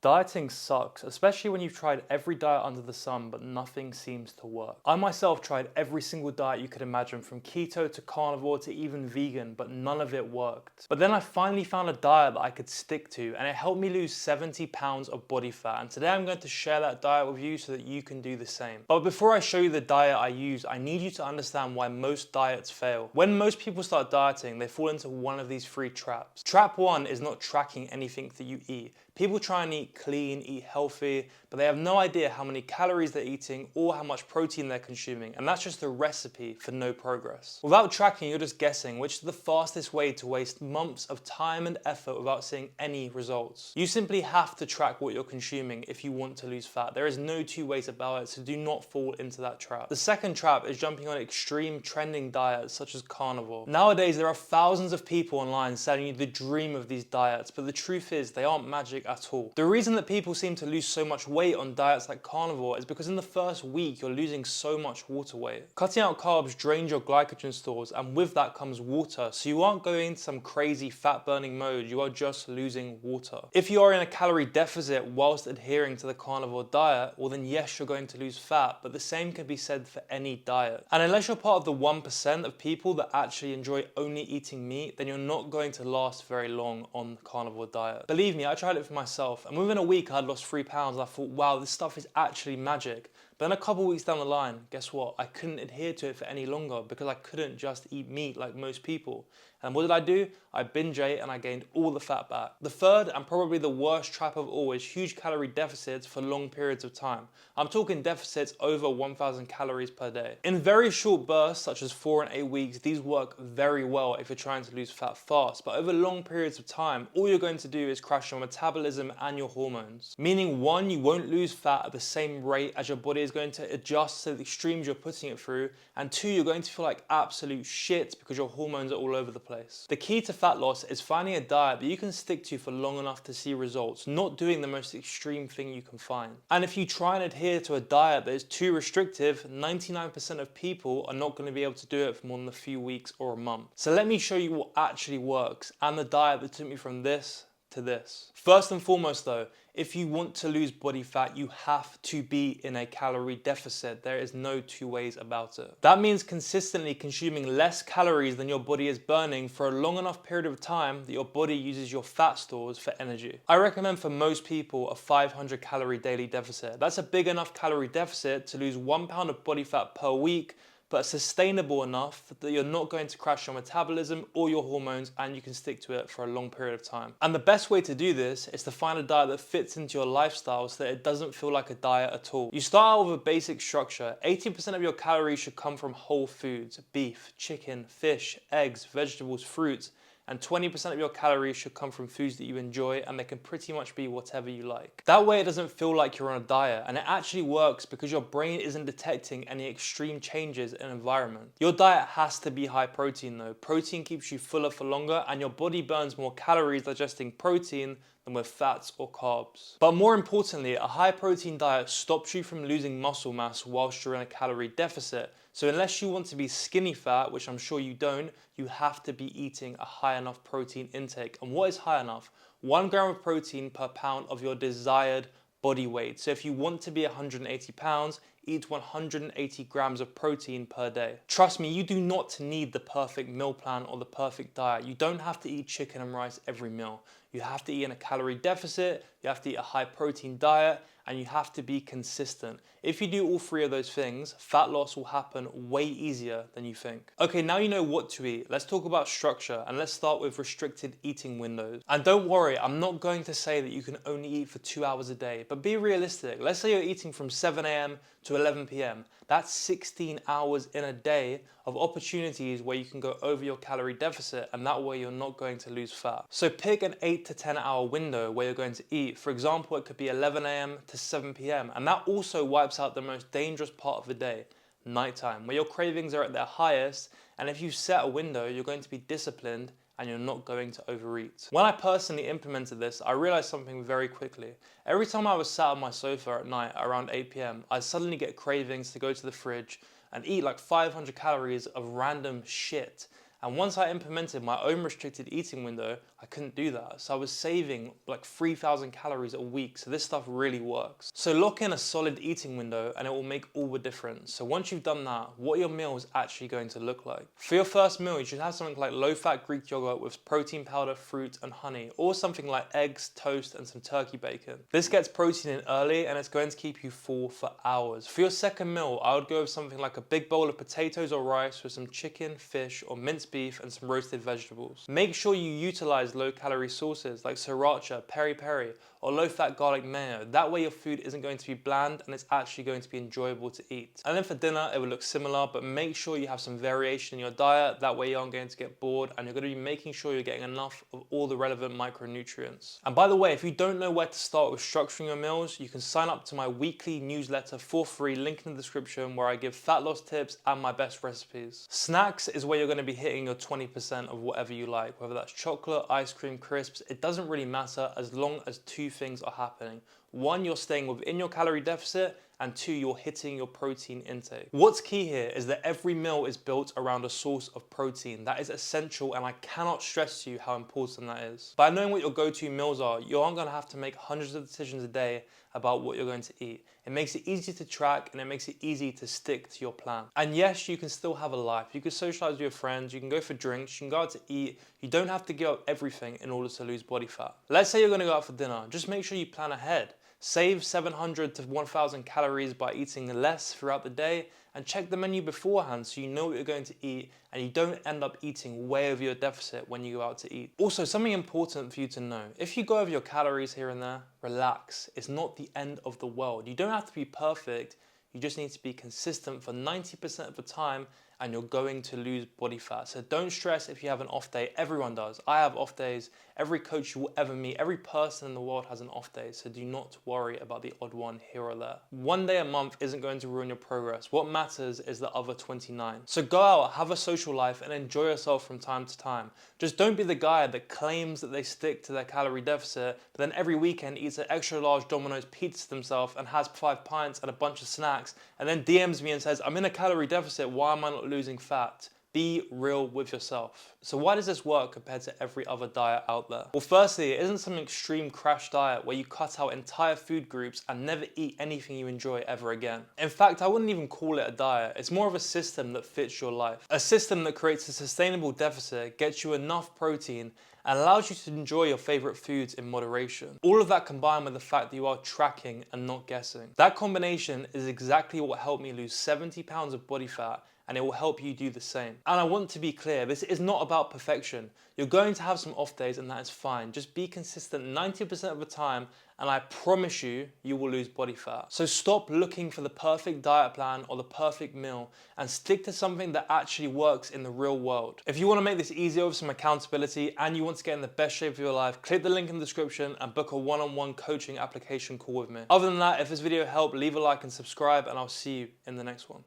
Dieting sucks, especially when you've tried every diet under the sun but nothing seems to work. I myself tried every single diet you could imagine, from keto to carnivore to even vegan, but none of it worked. But then I finally found a diet that I could stick to, and it helped me lose 70 pounds of body fat. And today I'm going to share that diet with you so that you can do the same. But before I show you the diet I use, I need you to understand why most diets fail. When most people start dieting, they fall into one of these three traps. Trap one is not tracking anything that you eat. People try and eat clean, eat healthy, but they have no idea how many calories they're eating or how much protein they're consuming, and that's just a recipe for no progress. Without tracking, you're just guessing, which is the fastest way to waste months of time and effort without seeing any results. You simply have to track what you're consuming if you want to lose fat. There is no two ways about it, so do not fall into that trap. The second trap is jumping on extreme trending diets such as carnivore. Nowadays, there are thousands of people online selling you the dream of these diets, but the truth is they aren't magic at all. The reason that people seem to lose so much weight on diets like carnivore is because in the first week you're losing so much water weight. Cutting out carbs drains your glycogen stores, and with that comes water, so you aren't going into some crazy fat burning mode, you are just losing water. If you are in a calorie deficit whilst adhering to the carnivore diet, well then yes, you're going to lose fat, but the same can be said for any diet. And unless you're part of the 1% of people that actually enjoy only eating meat, then you're not going to last very long on the carnivore diet. Believe me, I tried it for myself, and within a week I had lost 3 pounds, and I thought, wow, this stuff is actually magic. But then a couple weeks down the line, guess what? I couldn't adhere to it for any longer because I couldn't just eat meat like most people. And what did I do? I binge ate and I gained all the fat back. The third and probably the worst trap of all is huge calorie deficits for long periods of time. I'm talking deficits over 1,000 calories per day. In very short bursts, such as 4 and 8 weeks, these work very well if you're trying to lose fat fast. But over long periods of time, all you're going to do is crash your metabolism and your hormones. Meaning, one, you won't lose fat at the same rate as your body is going to adjust to the extremes you're putting it through, and two, you're going to feel like absolute shit because your hormones are all over the place. The key to fat loss is finding a diet that you can stick to for long enough to see results, not doing the most extreme thing you can find. And if you try and adhere to a diet that is too restrictive, 99% of people are not going to be able to do it for more than a few weeks or a month. So let me show you what actually works and the diet that took me from this to this. First and foremost though, if you want to lose body fat, you have to be in a calorie deficit. There is no two ways about it. That means consistently consuming less calories than your body is burning for a long enough period of time that your body uses your fat stores for energy. I recommend for most people a 500 calorie daily deficit. That's a big enough calorie deficit to lose 1 pound of body fat per week, but sustainable enough that you're not going to crash your metabolism or your hormones, and you can stick to it for a long period of time. And the best way to do this is to find a diet that fits into your lifestyle so that it doesn't feel like a diet at all. You start out with a basic structure. 80% of your calories should come from whole foods: beef, chicken, fish, eggs, vegetables, fruits. And 20% of your calories should come from foods that you enjoy, and they can pretty much be whatever you like. That way it doesn't feel like you're on a diet, and it actually works because your brain isn't detecting any extreme changes in environment. Your diet has to be high protein though. Protein keeps you fuller for longer, and your body burns more calories digesting protein than with fats or carbs. But more importantly, a high protein diet stops you from losing muscle mass whilst you're in a calorie deficit. So unless you want to be skinny fat, which I'm sure you don't, you have to be eating a high enough protein intake. And what is high enough? 1 gram of protein per pound of your desired body weight. So if you want to be 180 pounds, eat 180 grams of protein per day. Trust me, you do not need the perfect meal plan or the perfect diet. You don't have to eat chicken and rice every meal. You have to eat in a calorie deficit, you have to eat a high protein diet, and you have to be consistent. If you do all three of those things, fat loss will happen way easier than you think. Okay, now you know what to eat. Let's talk about structure, and let's start with restricted eating windows. And don't worry, I'm not going to say that you can only eat for 2 hours a day, but be realistic. Let's say you're eating from 7 a.m. to 11 p.m. That's 16 hours in a day of opportunities where you can go over your calorie deficit, and that way you're not going to lose fat. So pick an 8 to 10 hour window where you're going to eat. For example, it could be 11 a.m. to 7 p.m. And that also wipes out the most dangerous part of the day, nighttime, where your cravings are at their highest. And if you set a window, you're going to be disciplined and you're not going to overeat. When I personally implemented this, I realized something very quickly. Every time I was sat on my sofa at night around 8 p.m, I'd suddenly get cravings to go to the fridge and eat like 500 calories of random shit. And once I implemented my own restricted eating window, I couldn't do that. So I was saving like 3,000 calories a week. So this stuff really works. So lock in a solid eating window and it will make all the difference. So once you've done that, what are your meals actually going to look like? For your first meal, you should have something like low-fat Greek yogurt with protein powder, fruit, and honey, or something like eggs, toast, and some turkey bacon. This gets protein in early and it's going to keep you full for hours. For your second meal, I would go with something like a big bowl of potatoes or rice with some chicken, fish, or minced beef and some roasted vegetables. Make sure you utilize low-calorie sauces like sriracha, peri peri, or low-fat garlic mayo. That way your food isn't going to be bland and it's actually going to be enjoyable to eat. And then for dinner, it will look similar, but make sure you have some variation in your diet. That way you aren't going to get bored and you're going to be making sure you're getting enough of all the relevant micronutrients. And by the way, if you don't know where to start with structuring your meals, you can sign up to my weekly newsletter for free, link in the description, where I give fat loss tips and my best recipes. Snacks is where you're going to be hitting your 20% of whatever you like, whether that's chocolate, ice cream, crisps. It doesn't really matter as long as two things are happening. One, you're staying within your calorie deficit, and two, you're hitting your protein intake. What's key here is that every meal is built around a source of protein. That is essential, and I cannot stress to you how important that is. By knowing what your go-to meals are, you aren't gonna have to make hundreds of decisions a day about what you're going to eat. It makes it easy to track and it makes it easy to stick to your plan. And yes, you can still have a life. You can socialize with your friends, you can go for drinks, you can go out to eat. You don't have to give up everything in order to lose body fat. Let's say you're gonna go out for dinner. Just make sure you plan ahead. Save 700 to 1,000 calories by eating less throughout the day and check the menu beforehand so you know what you're going to eat and you don't end up eating way over your deficit when you go out to eat. Also, something important for you to know, if you go over your calories here and there, relax. It's not the end of the world. You don't have to be perfect. You just need to be consistent for 90% of the time and you're going to lose body fat. So don't stress if you have an off day. Everyone does. I have off days. Every coach you will ever meet, every person in the world has an off day. So do not worry about the odd one here or there. One day a month isn't going to ruin your progress. What matters is the other 29. So go out, have a social life and enjoy yourself from time to time. Just don't be the guy that claims that they stick to their calorie deficit, but then every weekend eats an extra large Domino's pizza to themselves and has 5 pints and a bunch of snacks and then DMs me and says, I'm in a calorie deficit, why am I not losing fat? Be real with yourself. So why does this work compared to every other diet out there? Well, firstly, it isn't some extreme crash diet where you cut out entire food groups and never eat anything you enjoy ever again. In fact, I wouldn't even call it a diet. It's more of a system that fits your life. A system that creates a sustainable deficit, gets you enough protein, and allows you to enjoy your favorite foods in moderation. All of that combined with the fact that you are tracking and not guessing. That combination is exactly what helped me lose 70 pounds of body fat, and it will help you do the same. And I want to be clear, this is not about perfection. You're going to have some off days and that is fine. Just be consistent 90% of the time and I promise you, you will lose body fat. So stop looking for the perfect diet plan or the perfect meal and stick to something that actually works in the real world. If you want to make this easier with some accountability and you want to get in the best shape of your life, click the link in the description and book a one-on-one coaching application call with me. Other than that, if this video helped, leave a like and subscribe and I'll see you in the next one.